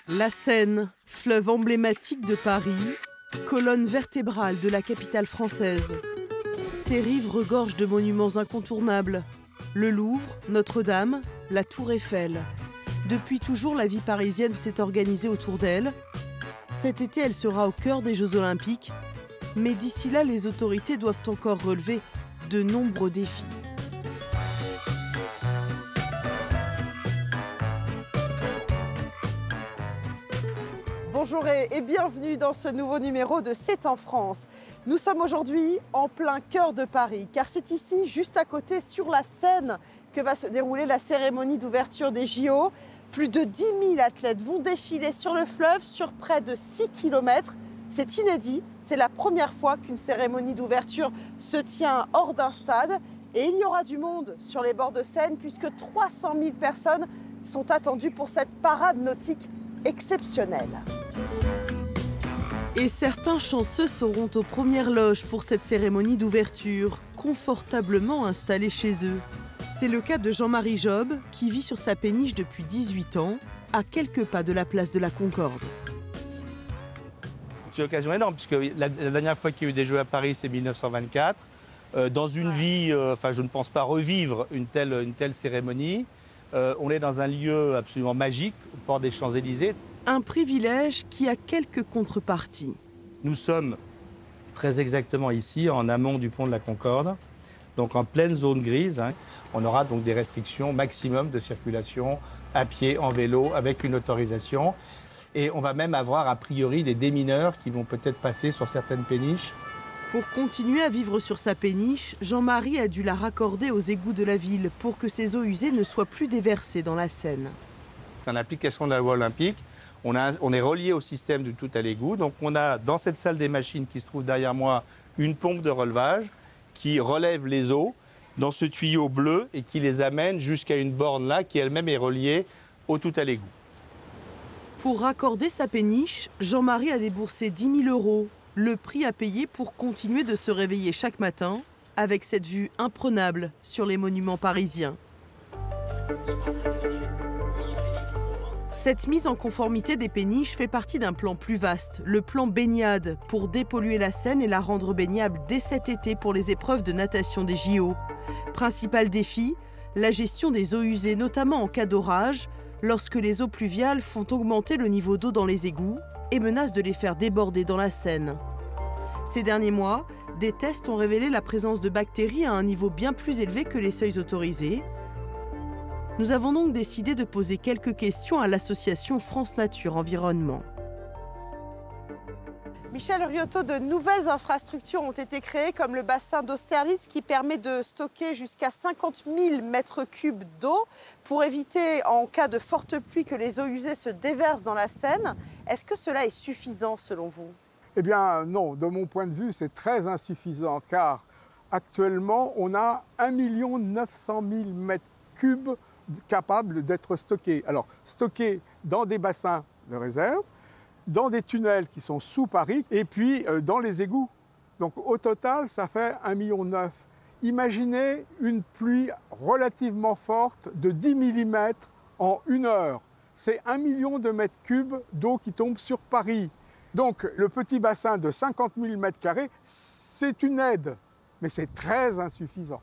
La Seine, fleuve emblématique de Paris, colonne vertébrale de la capitale française. Ses rives regorgent de monuments incontournables. Le Louvre, Notre-Dame, la Tour Eiffel. Depuis toujours, la vie parisienne s'est organisée autour d'elle. Cet été, elle sera au cœur des Jeux Olympiques. Mais d'ici là, les autorités doivent encore relever de nombreux défis. Bonjour et bienvenue dans ce nouveau numéro de C'est en France. Nous sommes aujourd'hui en plein cœur de Paris, car c'est ici, juste à côté, sur la Seine, que va se dérouler la cérémonie d'ouverture des JO. Plus de 10 000 athlètes vont défiler sur le fleuve sur près de 6 km. C'est inédit, c'est la première fois qu'une cérémonie d'ouverture se tient hors d'un stade. Et il y aura du monde sur les bords de Seine, puisque 300 000 personnes sont attendues pour cette parade nautique exceptionnelle. Et certains chanceux seront aux premières loges pour cette cérémonie d'ouverture, confortablement installés chez eux. C'est le cas de Jean-Marie Job, qui vit sur sa péniche depuis 18 ans, à quelques pas de la place de la Concorde. C'est une occasion énorme, puisque la dernière fois qu'il y a eu des Jeux à Paris, c'est 1924. Dans une vie, je ne pense pas revivre une telle cérémonie. On est dans un lieu absolument magique, au port des Champs-Élysées. Un privilège qui a quelques contreparties. Nous sommes très exactement ici, en amont du pont de la Concorde, donc en pleine zone grise. On aura donc des restrictions maximum de circulation à pied, en vélo, avec une autorisation. Et on va même avoir a priori des démineurs qui vont peut-être passer sur certaines péniches. Pour continuer à vivre sur sa péniche, Jean-Marie a dû la raccorder aux égouts de la ville pour que ses eaux usées ne soient plus déversées dans la Seine. En application de la loi olympique, on est relié au système du tout à l'égout. Donc on a dans cette salle des machines qui se trouve derrière moi une pompe de relevage qui relève les eaux dans ce tuyau bleu et qui les amène jusqu'à une borne là qui elle-même est reliée au tout à l'égout. Pour raccorder sa péniche, Jean-Marie a déboursé 10 000 €, le prix à payer pour continuer de se réveiller chaque matin avec cette vue imprenable sur les monuments parisiens. Cette mise en conformité des péniches fait partie d'un plan plus vaste, le plan baignade, pour dépolluer la Seine et la rendre baignable dès cet été pour les épreuves de natation des JO. Principal défi, la gestion des eaux usées, notamment en cas d'orage, lorsque les eaux pluviales font augmenter le niveau d'eau dans les égouts et menacent de les faire déborder dans la Seine. Ces derniers mois, des tests ont révélé la présence de bactéries à un niveau bien plus élevé que les seuils autorisés. Nous avons donc décidé de poser quelques questions à l'association France Nature Environnement. Michel Riotto, de nouvelles infrastructures ont été créées, comme le bassin d'Austerlitz, qui permet de stocker jusqu'à 50 000 mètres cubes d'eau pour éviter, en cas de forte pluie, que les eaux usées se déversent dans la Seine. Est-ce que cela est suffisant selon vous? Eh bien non, de mon point de vue, c'est très insuffisant, car actuellement, on a 1 900 000 mètres cubes capables d'être stockés. Alors, stockés dans des bassins de réserve, dans des tunnels qui sont sous Paris, et puis dans les égouts. Donc au total, ça fait 1,9 million. Imaginez une pluie relativement forte de 10 mm en 1 heure. C'est 1 million de mètres cubes d'eau qui tombe sur Paris. Donc le petit bassin de 50 000 mètres carrés, c'est une aide, mais c'est très insuffisant.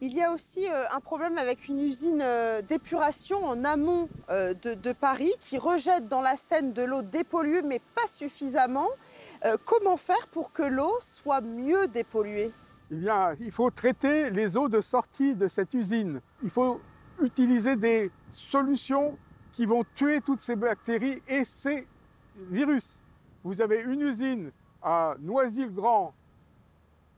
Il y a aussi un problème avec une usine d'épuration en amont de Paris qui rejette dans la Seine de l'eau dépolluée, mais pas suffisamment. Comment faire pour que l'eau soit mieux dépolluée? Eh bien, il faut traiter les eaux de sortie de cette usine. Il faut utiliser des solutions qui vont tuer toutes ces bactéries et ces virus. Vous avez une usine à Noisy-le-Grand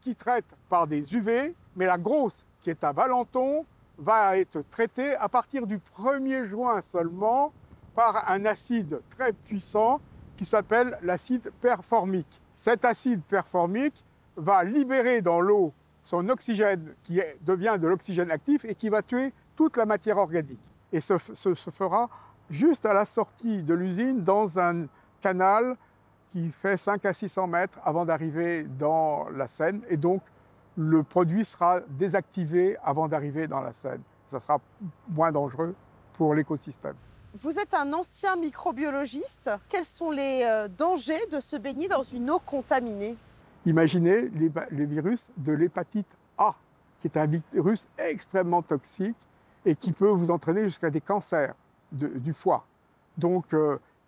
qui traite par des UV, mais la grosse, qui est à Valenton, va être traitée à partir du 1er juin seulement par un acide très puissant qui s'appelle l'acide performique. Cet acide performique va libérer dans l'eau son oxygène qui devient de l'oxygène actif et qui va tuer toute la matière organique. Et ce se fera juste à la sortie de l'usine dans un canal qui fait 500 à 600 mètres avant d'arriver dans la Seine. Et donc, le produit sera désactivé avant d'arriver dans la Seine. Ça sera moins dangereux pour l'écosystème. Vous êtes un ancien microbiologiste. Quels sont les dangers de se baigner dans une eau contaminée? Imaginez les virus de l'hépatite A, qui est un virus extrêmement toxique et qui peut vous entraîner jusqu'à des cancers du foie. Donc,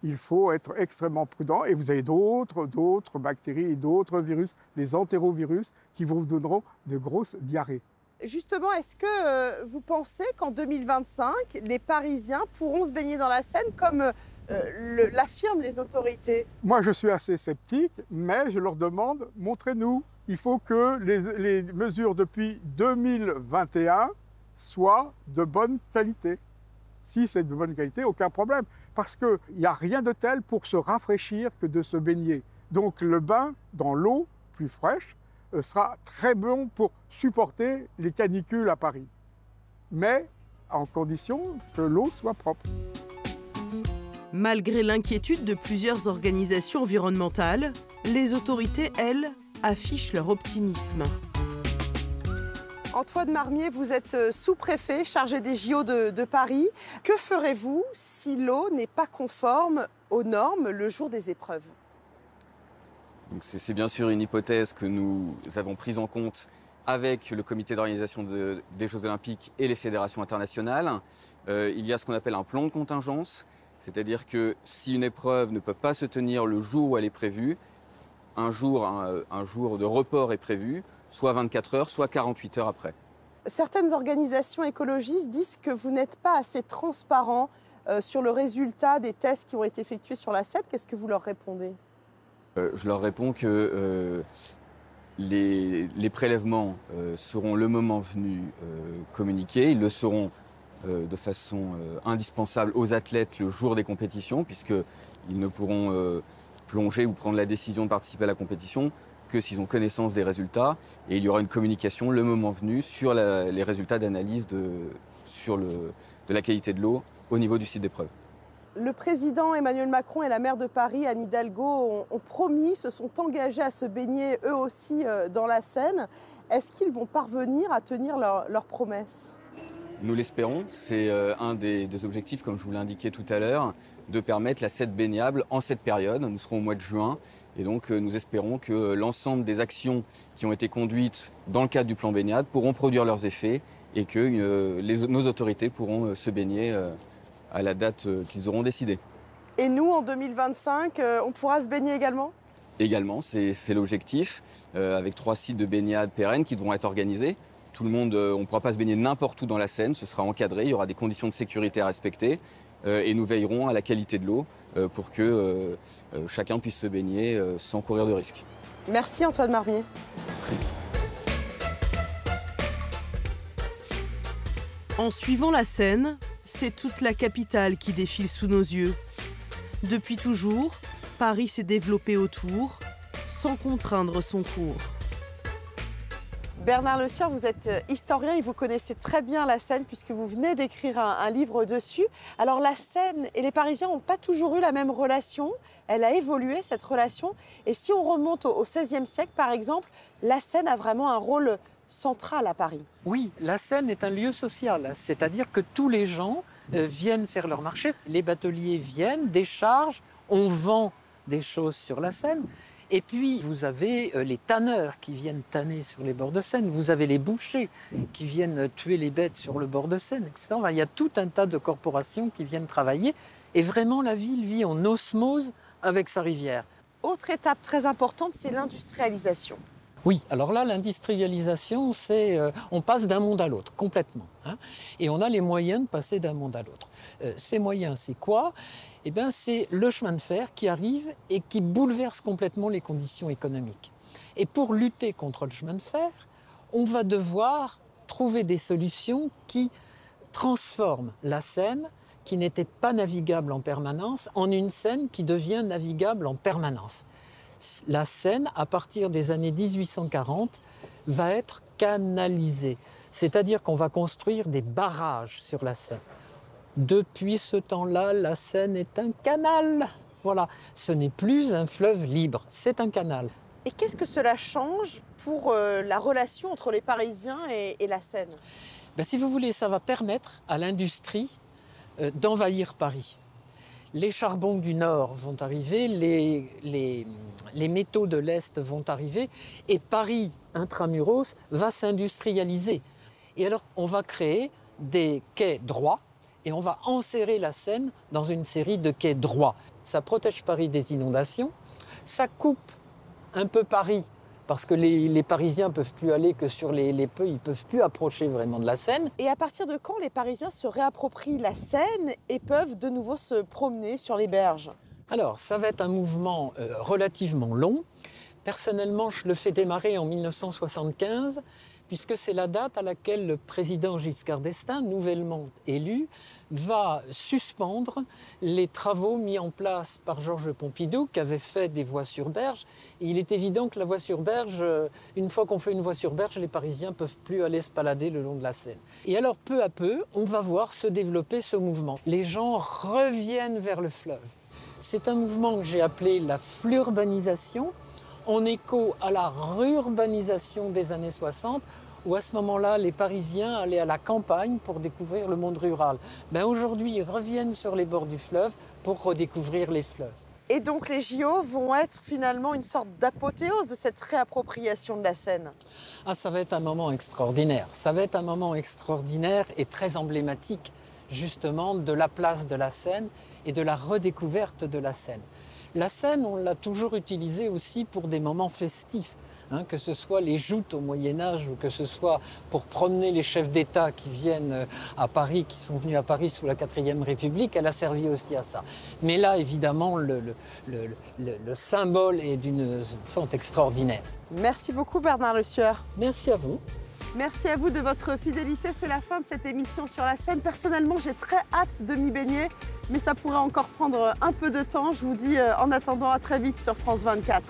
il faut être extrêmement prudent. Et vous avez d'autres bactéries et d'autres virus, les entérovirus, qui vous donneront de grosses diarrhées. Justement, est-ce que vous pensez qu'en 2025, les Parisiens pourront se baigner dans la Seine comme l'affirment les autorités? Moi, je suis assez sceptique, mais je leur demande, montrez-nous. Il faut que les mesures depuis 2021 soient de bonne qualité. Si c'est de bonne qualité, aucun problème. Parce qu'il n'y a rien de tel pour se rafraîchir que de se baigner. Donc le bain dans l'eau plus fraîche sera très bon pour supporter les canicules à Paris. Mais en condition que l'eau soit propre. Malgré l'inquiétude de plusieurs organisations environnementales, les autorités, elles, affichent leur optimisme. Antoine Marmier, vous êtes sous-préfet chargé des JO de Paris. Que ferez-vous si l'eau n'est pas conforme aux normes le jour des épreuves? C'est bien sûr une hypothèse que nous avons prise en compte avec le comité d'organisation des Jeux Olympiques et les fédérations internationales. Il y a ce qu'on appelle un plan de contingence, c'est-à-dire que si une épreuve ne peut pas se tenir le jour où elle est prévue, un jour de report est prévu, soit 24 heures, soit 48 heures après. Certaines organisations écologistes disent que vous n'êtes pas assez transparent sur le résultat des tests qui ont été effectués sur la Seine. Qu'est-ce que vous leur répondez? Je leur réponds que les prélèvements seront le moment venu communiqués. Ils le seront de façon indispensable aux athlètes le jour des compétitions, puisqu'ils ne pourront plonger ou prendre la décision de participer à la compétition que s'ils ont connaissance des résultats. Et il y aura une communication le moment venu sur les résultats d'analyse de la qualité de l'eau au niveau du site d'épreuve. Le président Emmanuel Macron et la maire de Paris, Anne Hidalgo, ont promis, se sont engagés à se baigner eux aussi dans la Seine. Est-ce qu'ils vont parvenir à tenir leurs promesses? Nous l'espérons. C'est un des objectifs, comme je vous l'ai indiqué tout à l'heure, de permettre la Seine baignable en cette période. Nous serons au mois de juin et donc nous espérons que l'ensemble des actions qui ont été conduites dans le cadre du plan baignade pourront produire leurs effets et que nos autorités pourront se baigner à la date qu'ils auront décidée. Et nous, en 2025, on pourra se baigner également? Également, c'est l'objectif, avec 3 sites de baignade pérennes qui devront être organisés. Tout le monde, on ne pourra pas se baigner n'importe où dans la Seine, ce sera encadré, il y aura des conditions de sécurité à respecter et nous veillerons à la qualité de l'eau pour que chacun puisse se baigner sans courir de risques. Merci Antoine Marmier. En suivant la Seine, c'est toute la capitale qui défile sous nos yeux. Depuis toujours, Paris s'est développé autour, sans contraindre son cours. Bernard Le Sieur, vous êtes historien et vous connaissez très bien la Seine puisque vous venez d'écrire un livre dessus. Alors la Seine et les Parisiens n'ont pas toujours eu la même relation. Elle a évolué, cette relation. Et si on remonte au XVIe siècle, par exemple, la Seine a vraiment un rôle central à Paris. Oui, la Seine est un lieu social, c'est-à-dire que tous les gens viennent faire leur marché. Les bateliers viennent, déchargent, on vend des choses sur la Seine. Et puis, vous avez les tanneurs qui viennent tanner sur les bords de Seine. Vous avez les bouchers qui viennent tuer les bêtes sur le bord de Seine, etc. Il y a tout un tas de corporations qui viennent travailler. Et vraiment, la ville vit en osmose avec sa rivière. Autre étape très importante, c'est l'industrialisation. Oui, alors là, l'industrialisation, c'est on passe d'un monde à l'autre, complètement. Et on a les moyens de passer d'un monde à l'autre. Ces moyens, c'est quoi? Eh bien, c'est le chemin de fer qui arrive et qui bouleverse complètement les conditions économiques. Et pour lutter contre le chemin de fer, on va devoir trouver des solutions qui transforment la Seine, qui n'était pas navigable en permanence, en une Seine qui devient navigable en permanence. La Seine, à partir des années 1840, va être canalisée. C'est-à-dire qu'on va construire des barrages sur la Seine. Depuis ce temps-là, la Seine est un canal. Voilà, ce n'est plus un fleuve libre, c'est un canal. Et qu'est-ce que cela change pour la relation entre les Parisiens et la Seine? Si vous voulez, ça va permettre à l'industrie d'envahir Paris. Les charbons du Nord vont arriver, les métaux de l'Est vont arriver et Paris intramuros va s'industrialiser. Et alors on va créer des quais droits et on va enserrer la Seine dans une série de quais droits. Ça protège Paris des inondations, ça coupe un peu Paris parce que les Parisiens ne peuvent plus aller que sur les peu, ils ne peuvent plus approcher vraiment de la Seine. Et à partir de quand les Parisiens se réapproprient la Seine et peuvent de nouveau se promener sur les berges? Alors, ça va être un mouvement relativement long. Personnellement, je le fais démarrer en 1975, puisque c'est la date à laquelle le président Giscard d'Estaing, nouvellement élu, va suspendre les travaux mis en place par Georges Pompidou, qui avait fait des voies sur berge. Et il est évident que la voie sur berge, une fois qu'on fait une voie sur berge, les Parisiens ne peuvent plus aller se balader le long de la Seine. Et alors, peu à peu, on va voir se développer ce mouvement. Les gens reviennent vers le fleuve. C'est un mouvement que j'ai appelé la flurbanisation, en écho à la rurbanisation des années 60, où à ce moment-là, les Parisiens allaient à la campagne pour découvrir le monde rural. Aujourd'hui, ils reviennent sur les bords du fleuve pour redécouvrir les fleuves. Et donc les JO vont être finalement une sorte d'apothéose de cette réappropriation de la Seine. Ah, ça va être un moment extraordinaire. Ça va être un moment extraordinaire et très emblématique, justement, de la place de la Seine et de la redécouverte de la Seine. La Seine, on l'a toujours utilisée aussi pour des moments festifs. Que ce soit les joutes au Moyen-Âge ou que ce soit pour promener les chefs d'État qui viennent à Paris, qui sont venus à Paris sous la 4e République, elle a servi aussi à ça. Mais là, évidemment, le symbole est d'une fente extraordinaire. Merci beaucoup Bernard Le Sueur. Merci à vous. Merci à vous de votre fidélité. C'est la fin de cette émission sur la Seine. Personnellement, j'ai très hâte de m'y baigner, mais ça pourrait encore prendre un peu de temps. Je vous dis en attendant à très vite sur France 24.